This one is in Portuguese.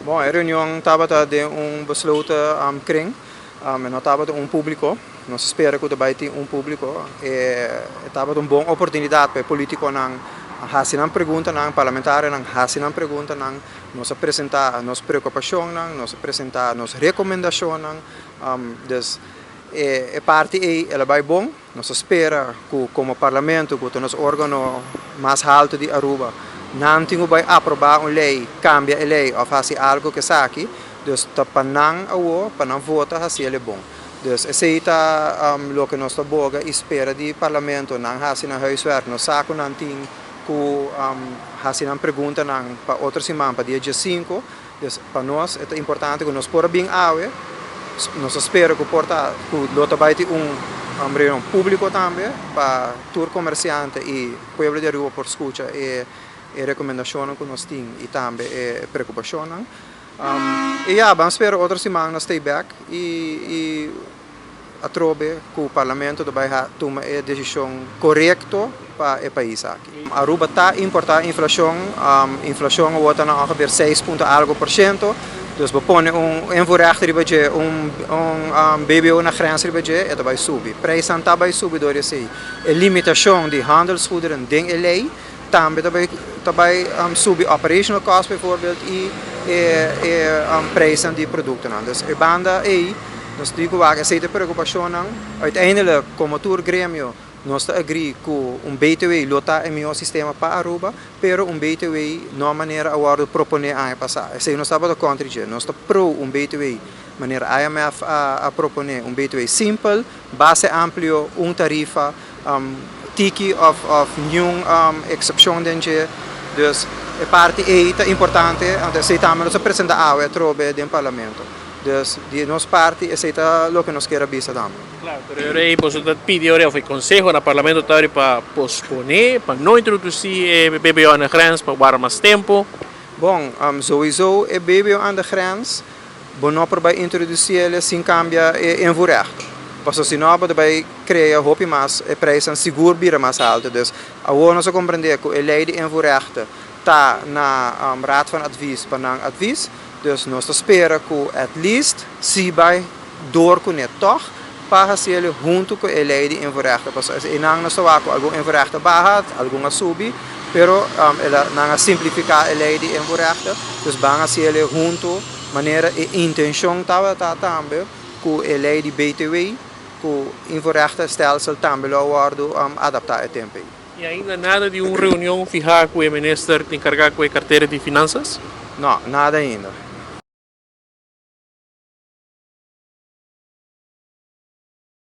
Bom, a reunião estava de besluiten kring. En nós estava público. Nós espera que vai ter público. Estava boa oportunidade para político não fazer pergunta, não parlamentar não fazer pergunta, não nos apresentar nossa preocupação, não nos apresentar nossa recomendação, não. Dus a parte ela vai bom. Nós espera que como parlamento, que nos órgão mais alto de Aruba não tenho vai aprovar uma lei, cambia a lei ou fazer algo que saque, dus para não votar assim é bom. Dus aceita o que nós boga espera de parlamento não fazer na huiswerk, nós saco não tem que fazer uma pergunta não para outra semana para dia 5, dus para nós é importante que nós por bem água, nós espera que porta que lota vai ter reunião público também para tour comerciante e povo de Aruba por escuta e recomendação que nós temos e também preocupação. E vamos esperar outra semana stay back e a trobe que o parlamento vai tomar a decisão correta para o país aqui. Aruba está importar inflação, inflação está na ongeveer 6 algo por cento. Dus we ponen een voorrechter die budget, BBO na grens die budget, het vai subir. Prijzen daarbij subir door je zei. De limitatie die handelsgoederen ding elei, daarbij subir operational cost bijvoorbeeld en prijzen die producten aan. Dus de banda dus die gewagen zit de preocupatie aan. Uiteindelijk como tour gremio nós agree que BTW lota é melhor sistema para Aruba, pero BTW não maneira agora propõe a passar. Se nós estamos contra isso, nós estamos pro BTW maneira IMF a propõe BTW simples, base amplo, tarifa, tiki of nenhum excepção dentro. Dus a parte é importante, se também nós apresenta a trobe do parlamento. Dus de nossa parte aceita o que nós queremos vista também. Claro, pero aí pues pide ahora o consejo na parlamento para posponer, para não introduzir BBO na grens, para guardar mais tempo. Bom, sowieso é BBO aan de grens, não para introduzir ele sem cambiar em voorrecht. Porque senão vai criar hoop mais e prijzen seguro bira mais alto. Dus agora nós compreender que a lei de voorrecht está na raad van advies para advies. Dus nós esperamos que, at least, se vai door kunnen toch, para ser junto com a lei de inverrechte. Porque não nós temos algum inverrechte barra, alguma subi, pero ela não simplificar a lei de inverrechte. Dus vamos ser junto, maneira e intenção estava também, com a lei de BTW, com o inverrechte stelsel também lo worden adaptar a tempo. E ainda nada de uma reunião fijada com o ministro encarregado com a carteira de finanças? Não, nada ainda.